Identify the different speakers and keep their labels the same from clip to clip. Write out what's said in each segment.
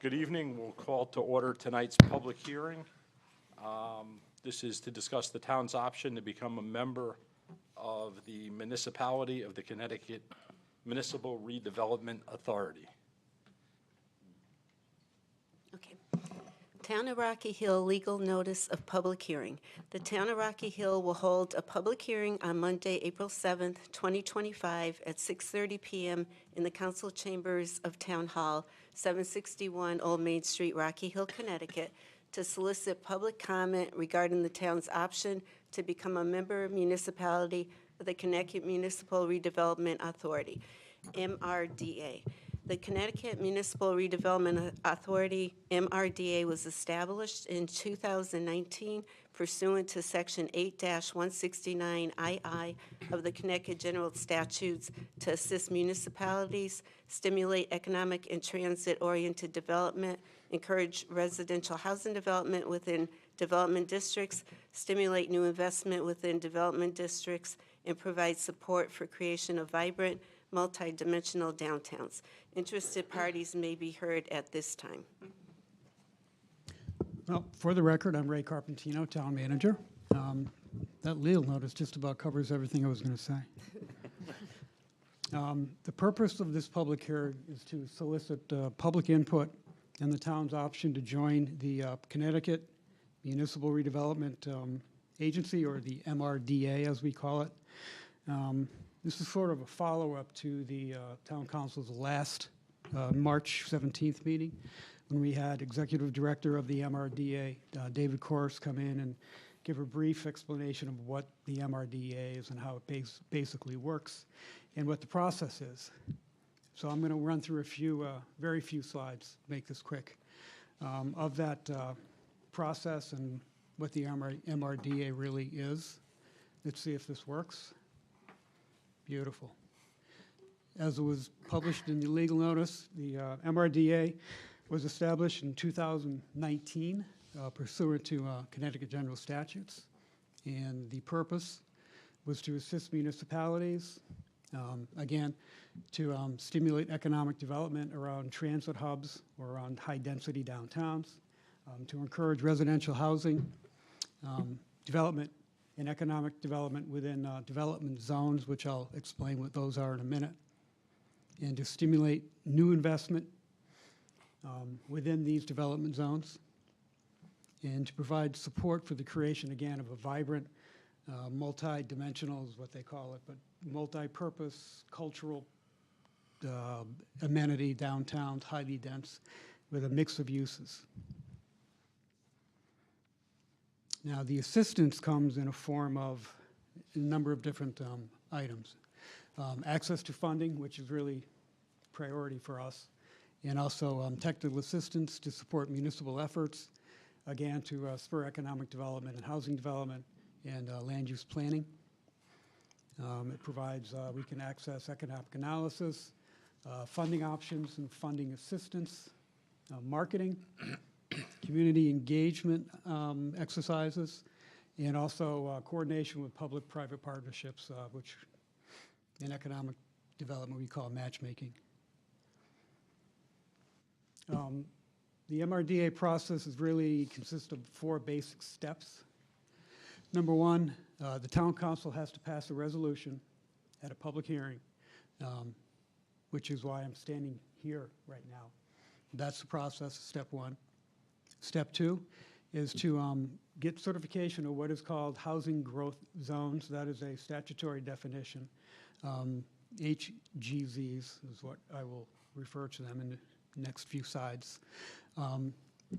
Speaker 1: Good evening. We'll call to order tonight's public hearing. This is to discuss the town's option to become a member of the municipality of the Connecticut Municipal Redevelopment Authority.
Speaker 2: Okay. Town of Rocky Hill legal notice of public hearing. The Town of Rocky Hill will hold a public hearing on Monday, April 7th, 2025 at 6:30 p.m. in the council chambers of Town Hall, 761 Old Main Street, Rocky Hill, Connecticut, to solicit public comment regarding the town's option to become a member municipality of the Connecticut Municipal Redevelopment Authority, MRDA. The Connecticut Municipal Redevelopment Authority, MRDA, was established in 2019 pursuant to Section 8-169 II of the Connecticut General Statutes to assist municipalities, stimulate economic and transit-oriented development, encourage residential housing development within development districts, stimulate new investment within development districts, and provide support for creation of vibrant, multi-dimensional downtowns. Interested parties may be heard at this time.
Speaker 3: Well, for the record, I'm Ray Carpentino, Town Manager. That legal notice just about covers everything I was going to say. The purpose of this public hearing is to solicit public input and the town's option to join the Connecticut Municipal Redevelopment Agency, or the MRDA as we call it. This is sort of a follow-up to the Town Council's last March 17th meeting, when we had Executive Director of the MRDA, David Corse, come in and give a brief explanation of what the MRDA is and how it basically works and what the process is. So I'm going to run through a few, very few slides, make this quick, of that process and what the MRDA really is. Let's see if this works. Beautiful. As it was published in the legal notice, the MRDA was established in 2019 pursuant to Connecticut General Statutes, and the purpose was to assist municipalities, again, to stimulate economic development around transit hubs or around high-density downtowns, to encourage residential housing development and economic development within development zones, which I'll explain what those are in a minute, and to stimulate new investment within these development zones, and to provide support for the creation, again, of a vibrant, multi-dimensional is what they call it, but multi-purpose cultural amenity downtowns, highly dense, with a mix of uses. Now, the assistance comes in a form of a number of different items. Access to funding, which is really priority for us, and also technical assistance to support municipal efforts, again, to spur economic development and housing development and land use planning. It provides, we can access economic analysis, funding options and funding assistance, marketing, community engagement exercises, and also coordination with public-private partnerships, which in economic development we call matchmaking. The MRDA process really consists of 4 basic steps. Number 1, the town council has to pass a resolution at a public hearing, which is why I'm standing here right now. That's the process, step 1. Step 2 is to get certification of what is called housing growth zones. That is a statutory definition. HGZs is what I will refer to them in the next few slides.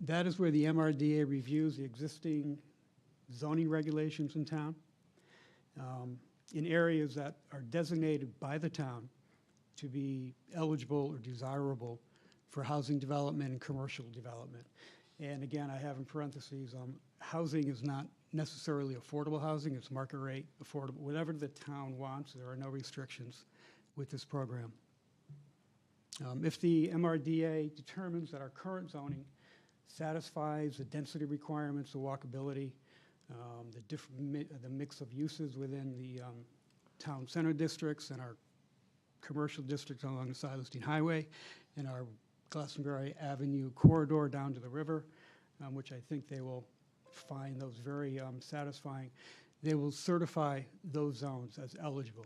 Speaker 3: That is where the MRDA reviews the existing zoning regulations in town in areas that are designated by the town to be eligible or desirable for housing development and commercial development. And again, I have in parentheses, housing is not necessarily affordable housing, it's market rate, affordable, whatever the town wants. There are no restrictions with this program. If the MRDA determines that our current zoning satisfies the density requirements, the walkability, the mix of uses within the town center districts and our commercial districts along the Silas Deane Highway, and our Glastonbury Avenue corridor down to the river, which I think they will find those very satisfying. They will certify those zones as eligible.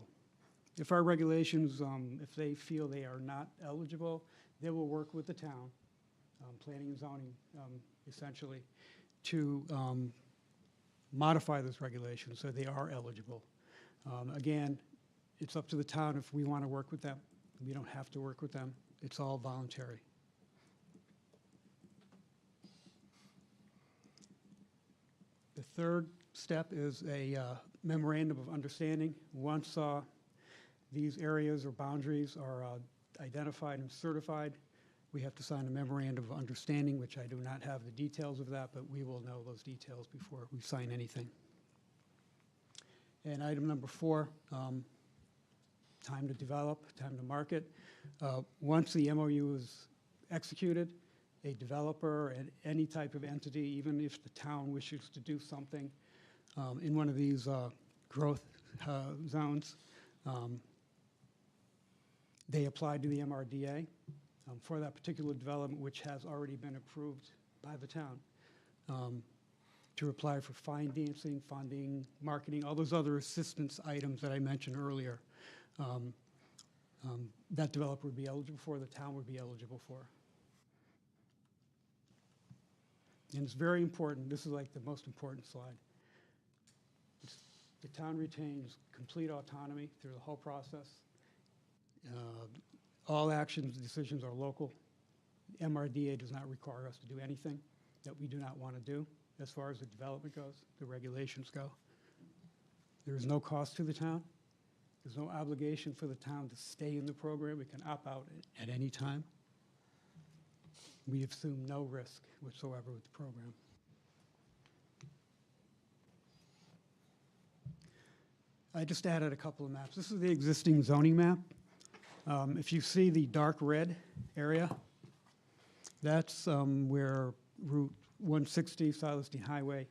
Speaker 3: If our regulations, if they feel they are not eligible, they will work with the town, planning and zoning, essentially, to modify those regulations so they are eligible. Again, it's up to the town if we want to work with them. We don't have to work with them. It's all voluntary. The third step is a memorandum of understanding. Once these areas or boundaries are identified and certified, we have to sign a memorandum of understanding, which I do not have the details of that, but we will know those details before we sign anything. And item number 4, time to develop, time to market. Once the MOU is executed, a developer and any type of entity, even if the town wishes to do something in one of these growth zones, they apply to the MRDA for that particular development, which has already been approved by the town, to apply for financing, funding, marketing, all those other assistance items that I mentioned earlier. That developer would be eligible for, the town would be eligible for. And it's very important, this is like the most important slide. The town retains complete autonomy through the whole process. All actions, decisions are local. MRDA does not require us to do anything that we do not want to do as far as the development goes, the regulations go. There is no cost to the town. There's no obligation for the town to stay in the program. We can opt out at any time. We assume no risk whatsoever with the program. I just added a couple of maps. This is the existing zoning map. If you see the dark red area, that's where Route 160, Silas Deane Highway,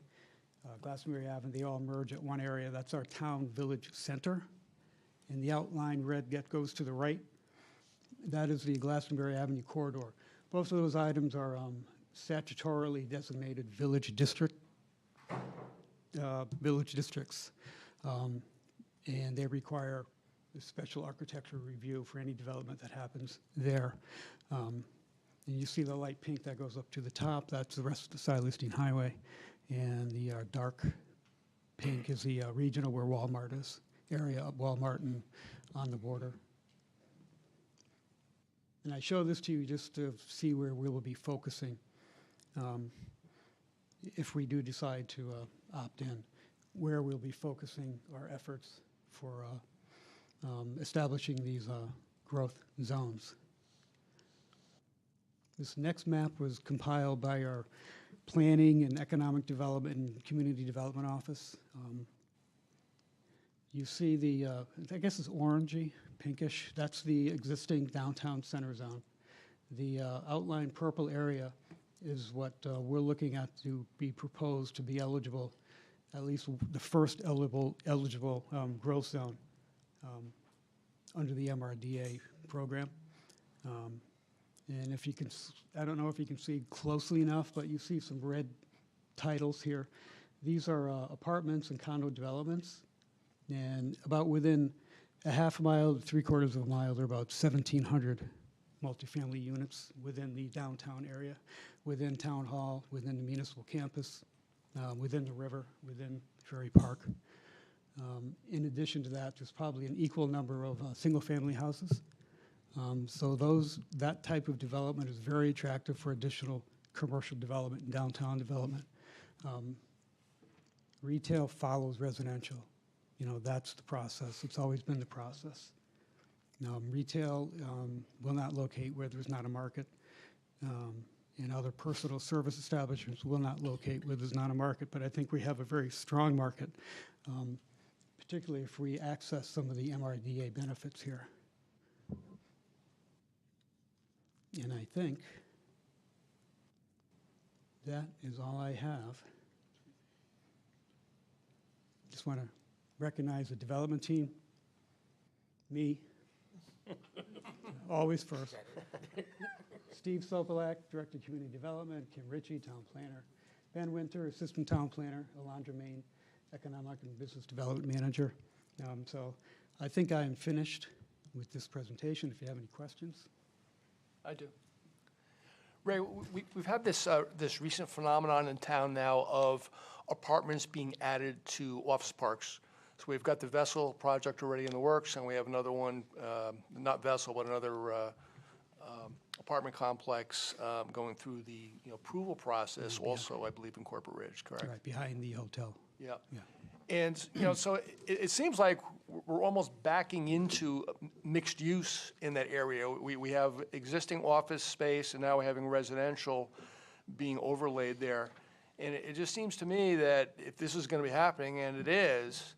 Speaker 3: Glastonbury Avenue, they all merge at one area. That's our town village center. And the outline red that goes to the right, that is the Glastonbury Avenue corridor. Both of those items are statutorily designated village districts. And they require a special architectural review for any development that happens there. And you see the light pink that goes up to the top, that's the rest of the Silas Deane Highway. And the dark pink is the regional where Walmart is, area of Walmart and on the border. And I show this to you just to see where we will be focusing if we do decide to opt in, where we'll be focusing our efforts for establishing these growth zones. This next map was compiled by our Planning and Economic Development and Community Development Office. You see the, I guess it's orangey, pinkish, that's the existing downtown center zone. The outlined purple area is what we're looking at to be proposed to be eligible, at least the first eligible growth zone under the MRDA program. And if you can, I don't know if you can see closely enough, but you see some red titles here. These are apartments and condo developments. And about within a half a mile to 3/4 of a mile, there are about 1,700 multifamily units within the downtown area, within Town Hall, within the municipal campus, within the river, within Ferry Park. In addition to that, there's probably an equal number of single-family houses. So that type of development is very attractive for additional commercial development and downtown development. Retail follows residential. You know, that's the process. It's always been the process. Retail will not locate where there's not a market, and other personal service establishments will not locate where there's not a market, but I think we have a very strong market, particularly if we access some of the MRDA benefits here. And I think that is all I have. Just want to recognize the development team, me, always first. Steve Sopelak, Director of Community Development, Kim Ritchie, Town Planner, Ben Winter, Assistant Town Planner, Alondra Main, Economic and Business Development Manager. So I think I am finished with this presentation, if you have any questions.
Speaker 4: I do. Ray, we've had this recent phenomenon in town now of apartments being added to office parks. So we've got the Vessel project already in the works, and we have another one, not Vessel, but another apartment complex going through the approval process also, I believe, in Corporate Ridge, correct?
Speaker 3: Right, behind the hotel.
Speaker 4: Yeah.
Speaker 3: Yeah.
Speaker 4: And, so it seems like we're almost backing into mixed use in that area. We have existing office space, and now we're having residential being overlaid there. And it just seems to me that if this is going to be happening, and it is,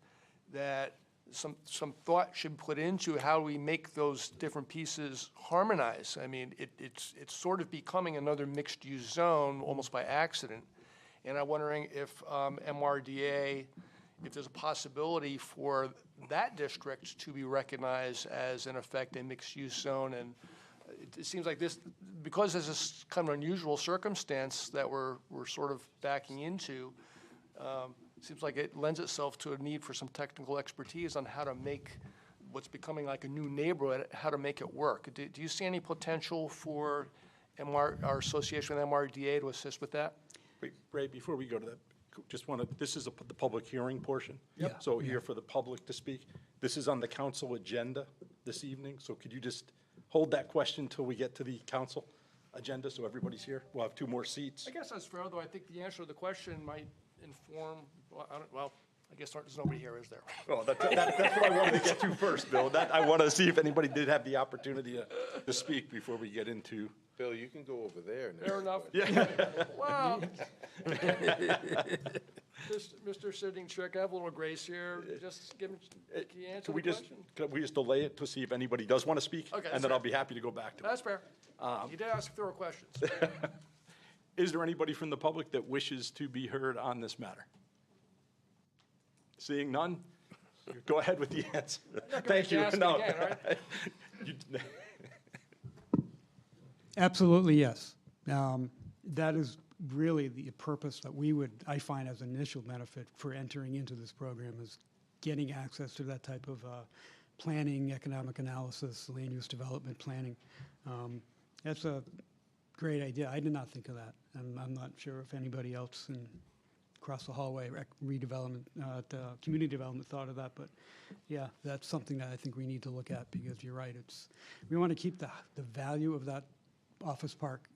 Speaker 4: that some thought should be put into how we make those different pieces harmonize. I mean, it's sort of becoming another mixed-use zone almost by accident. And I'm wondering if MRDA, if there's a possibility for that district to be recognized as, in effect, a mixed-use zone. And it seems like this, because there's this kind of unusual circumstance that we're sort of backing into, seems like it lends itself to a need for some technical expertise on how to make what's becoming like a new neighborhood, how to make it work. Do you see any potential for our association with MRDA to assist with that?
Speaker 1: Wait, Ray, before we go to that, just want to, this is the public hearing portion.
Speaker 3: Yep.
Speaker 1: So here for the public to speak. This is on the council agenda this evening, so could you just hold that question until we get to the council agenda, so everybody's here? We'll have 2 more seats.
Speaker 4: I guess that's fair, though. I think the answer to the question might inform, I guess there's nobody here, is there?
Speaker 1: Well, that's what I wanted to get to first, Bill. I want to see if anybody did have the opportunity to speak before we get into.
Speaker 5: Bill, you can go over there now.
Speaker 4: Fair enough.
Speaker 1: Yeah.
Speaker 4: Well, Mr. Sitting Trick, I have a little grace here. Just give me, can you answer the question?
Speaker 1: Can we just delay it to see if anybody does want to speak?
Speaker 4: Okay,
Speaker 1: And then I'll be happy to go back to it.
Speaker 4: That's fair. You did ask if there were questions.
Speaker 1: Is there anybody from the public that wishes to be heard on this matter? Seeing none, go ahead with the answer. Thank you.
Speaker 4: ask
Speaker 1: No.
Speaker 4: again, right?
Speaker 1: You-
Speaker 3: Absolutely, yes. That is really the purpose that I find as an initial benefit for entering into this program, is getting access to that type of planning, economic analysis, land use development planning. That's a great idea. I did not think of that, and I'm not sure if anybody else across the hallway, redevelopment, community development thought of that, but yeah, that's something that I think we need to look at, because you're right, we want to keep the value of that office park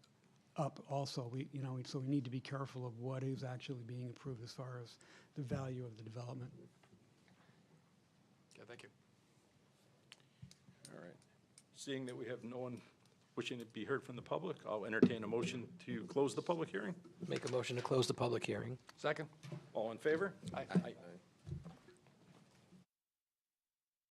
Speaker 3: up also. So we need to be careful of what is actually being approved as far as the value of the development.
Speaker 4: Okay, thank you.
Speaker 1: All right. Seeing that we have no one wishing to be heard from the public, I'll entertain a motion to close the public hearing.
Speaker 6: Make a motion to close the public hearing.
Speaker 4: Second?
Speaker 1: All in favor?
Speaker 4: Aye.
Speaker 1: Aye.